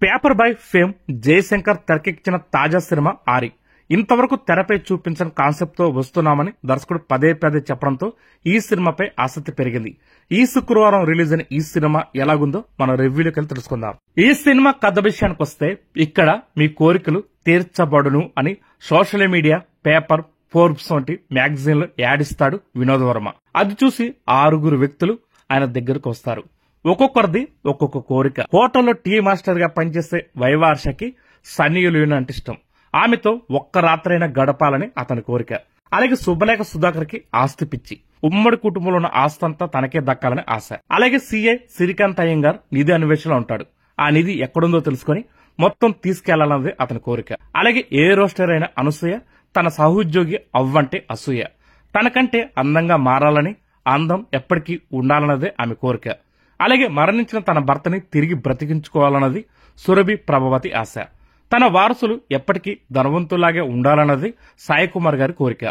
Paper boy fame Jayashankar తెరకెక్కించిన తాజా cinema ఆరి. ఇంతవరకు తెరపై చూపించిన కాన్సెప్ట్ తో వస్తున్నామని దర్శకుడు పదే పదే చెప్పడంతో ఈ సినిమాపై ఆసక్తి పెరిగింది. ఈ శుక్రవారం రిలీజ్ అయిన ఈ సినిమా ఎలాగుందో మన రివ్యూలోకి వెళ్ళి తెలుసుకుందాం. ఈ సినిమా కథ విషయానికి వస్తే, ఇక్కడ మీ కోరికలు తీర్చబడును అని సోషల్ మీడియా, పేపర్, ఫోర్బ్స్ వంటి మ్యాగజైన్లు యాడ్ ఇస్తాడు వినోద్ వర్మ. అది చూసి 6 వ్యక్తులు ఆయన దగ్గరకు వస్తారు. ఒక్కొక్కరిది ఒక్కొక్క కోరిక. హోటల్లో టీ మాస్టర్ గా పనిచేసే వైవార్షకి సన్నీ లియోన్ అంటే ఇష్టం. ఆమెతో ఒక్క రాత్రైనా గడపాలని అతని కోరిక. అలాగే శుభలేఖ సుధాకర్ కి ఆస్తి పిచ్చి. ఉమ్మడి కుటుంబంలో ఉన్న ఆస్తి అంతా తనకే దక్కాలని ఆశ. అలాగే సిఐ శ్రీకాంత్ అయ్యంగార్ నిధి అన్వేషణలో ఉంటాడు. ఆ నిధి ఎక్కడుందో తెలుసుకుని మొత్తం తీసుకెళ్లాలన్నది అతని కోరిక. అలాగే ఏ రోస్టర్ అయిన అనసూయ తన సహోద్యోగి అవ్వంటే అసూయ. తనకంటే అందంగా మారాలని, అందం ఎప్పటికీ ఉండాలన్నదే ఆమె కోరిక. అలాగే మరణించిన తన భర్తని తిరిగి బ్రతికించుకోవాలన్నది సురభి ప్రభావతి ఆశ. తన వారసులు ఎప్పటికీ ధనవంతులాగే ఉండాలన్నది సాయి కుమార్ గారి కోరిక.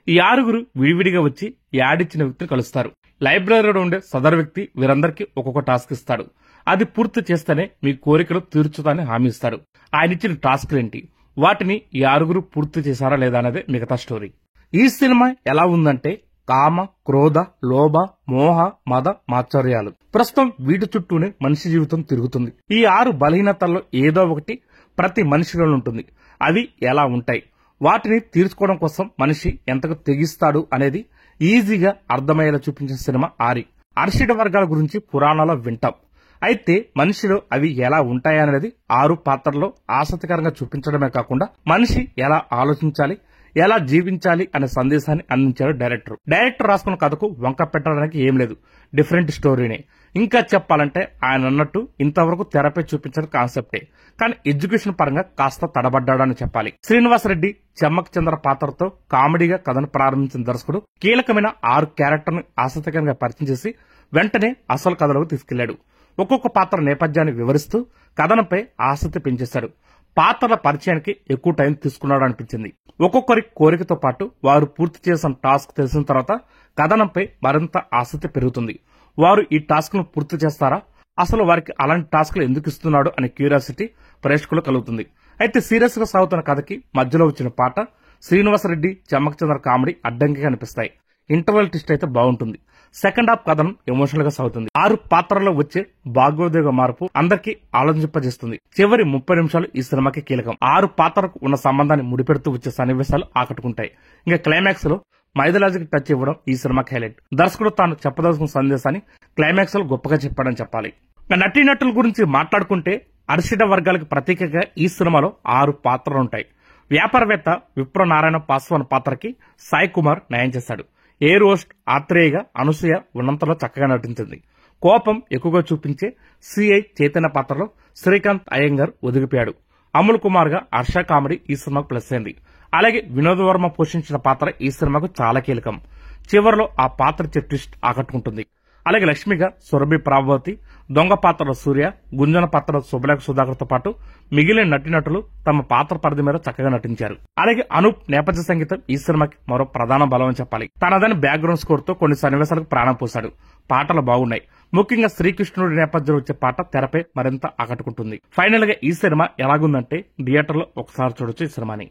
ఈ 6 విడివిడిగా వచ్చి యాడిచ్చిన వ్యక్తిని కలుస్తారు. లైబ్రరీలో ఉండే సదరు వ్యక్తి వీరందరికీ ఒక్కొక్క టాస్క్ ఇస్తాడు. అది పూర్తి చేస్తేనే మీ కోరికలు తీర్చుతానని హామీ ఇస్తాడు. ఆయన ఇచ్చిన టాస్క్లేంటి, వాటిని ఈ 6 పూర్తి చేశారా లేదా అనేది మిగతా స్టోరీ. ఈ సినిమా ఎలా ఉందంటే, కామ, క్రోధ, లోభ, మోహ, మద, మాత్సర్యాలు ప్రస్తుతం వీటి చుట్టూనే మనిషి జీవితం తిరుగుతుంది. ఈ 6 బలహీనతల్లో ఏదో ఒకటి ప్రతి మనిషిలో ఉంటుంది. అవి ఎలా ఉంటాయి, వాటిని తీర్చుకోవడం కోసం మనిషి ఎంతకు తెగిస్తాడు అనేది ఈజీగా అర్థమయ్యేలా చూపించిన సినిమా ఆరి. అరిషడ్ వర్గాల గురించి పురాణాల్లో వింటాం. అయితే మనిషిలో అవి ఎలా ఉంటాయనేది 6 పాత్రల్లో ఆసక్తికరంగా చూపించడమే కాకుండా మనిషి ఎలా ఆలోచించాలి, ఎలా జీవించాలి అనే సందేశాన్ని అందించారు డైరెక్టర్. డైరెక్టర్ రాసుకున్న కథకు వంక పెట్టడానికి ఏం లేదు, డిఫరెంట్ స్టోరీనే. ఇంకా చెప్పాలంటే ఆయన అన్నట్టు ఇంతవరకు తెరపై చూపించిన కాన్సెప్టే, కానీ ఎడ్యుకేషన్ పరంగా కాస్త తడబడ్డాడని చెప్పాలి. శ్రీనివాస్ రెడ్డి చెమ్మక్ చంద్ర పాత్రతో కామెడీగా కథను ప్రారంభించిన దర్శకుడు కీలకమైన 6 క్యారెక్టర్ను ఆసక్తికరంగా పరిచయం చేసి వెంటనే అసలు కథలోకి తీసుకెళ్లాడు. ఒక్కొక్క పాత్ర నేపథ్యాన్ని వివరిస్తూ కథనంపై ఆసక్తి పెంచేశాడు. పాత్రల పరిచయానికి ఎక్కువ టైం తీసుకున్నాడు అనిపించింది. ఒక్కొక్కరి కోరికతో పాటు వారు పూర్తి చేసిన టాస్క్ తెలిసిన తర్వాత కథనంపై మరింత ఆసక్తి పెరుగుతుంది. వారు ఈ టాస్క్ ను పూర్తి చేస్తారా, అసలు వారికి అలాంటి టాస్క్లు ఎందుకు ఇస్తున్నాడు అనే క్యూరియాసిటీ ప్రేక్షకులు కలుగుతుంది. అయితే సీరియస్ గా సాగుతున్న కథకి మధ్యలో వచ్చిన పాట శ్రీనివాసరెడ్డి చెమ్మక్ చంద్ర కామెడీ అడ్డంకిగా అనిపిస్తాయి. ఇంటర్వెల్ ట్విస్ట్ అయితే బాగుంటుంది. సెకండ్ హాఫ్ కథనం ఎమోషనల్ గా సాగుతుంది. 6 పాత్రల్లో వచ్చే భాగోద్వేగ మార్పు అందరికీ ఆలోచింపజేస్తుంది. చివరి 30 నిమిషాలు ఈ సినిమాకి కీలకం. 6 పాత్రకు ఉన్న సంబంధాన్ని ముడిపెడుతూ వచ్చే సన్నివేశాలు ఆకట్టుకుంటాయి. ఇంకా క్లైమాక్స్ లో మైథలాజిక్ టచ్ ఇవ్వడం ఈ సినిమాకి హైలైట్. దర్శకుడు తాను చెప్పదలుచుకున్న సందేశాన్ని క్లైమాక్స్ లో గొప్పగా చెప్పాడని చెప్పాలి. నటీనటుల గురించి మాట్లాడుకుంటే అరిషడ్ వర్గాలకు ప్రతీకగా ఈ సినిమాలో 6 పాత్రలుంటాయి. వ్యాపారవేత్త విప్ర నారాయణ పాస్వాన్ పాత్రకి సాయి కుమార్ న్యాయం చేశాడు. ఏ రోస్ట్ ఆత్రేయగా అనసూయ ఉన్నంతలో చక్కగా నటించింది. కోపం ఎక్కువగా చూపించే సిఐ చైతన్య పాత్రలో శ్రీకాంత్ అయ్యంగార్ ఒదిగిపోయాడు. అమల్ కుమార్ గా హర్ష కామెడీ ఈ సినిమాకు ప్లస్ అయింది. అలాగే వినోద్ వర్మ పోషించిన పాత్ర ఈ సినిమాకు చాలా కీలకం. చివరిలో ఆ పాత్ర ట్విస్ట్ ఆకట్టుకుంటుంది. అలాగే లక్ష్మిగా సురభి ప్రభావతి, దొంగ పాత్రలో సూర్య, గుంజన పాత్రలో శుభలేఖ సుధాకర్ తో పాటు మిగిలిన నటీనటులు తమ పాత్ర పరిధి మీద చక్కగా నటించారు. అలాగే అనూప్ నేపథ్య సంగీతం ఈ సినిమాకి మరో ప్రధాన బలం అని చెప్పాలి. తనదని బ్యాక్గ్రౌండ్ స్కోర్ తో కొన్ని సన్నివేశాలకు ప్రాణం పోశాడు. పాటలు బాగున్నాయి. ముఖ్యంగా శ్రీకృష్ణుడి నేపథ్యంలో వచ్చే పాట తెరపై మరింత ఆకట్టుకుంటుంది. ఫైనల్ గా ఈ సినిమా ఎలాగుందంటే థియేటర్ లో ఒకసారి చూడొచ్చు ఈ సినిమాని.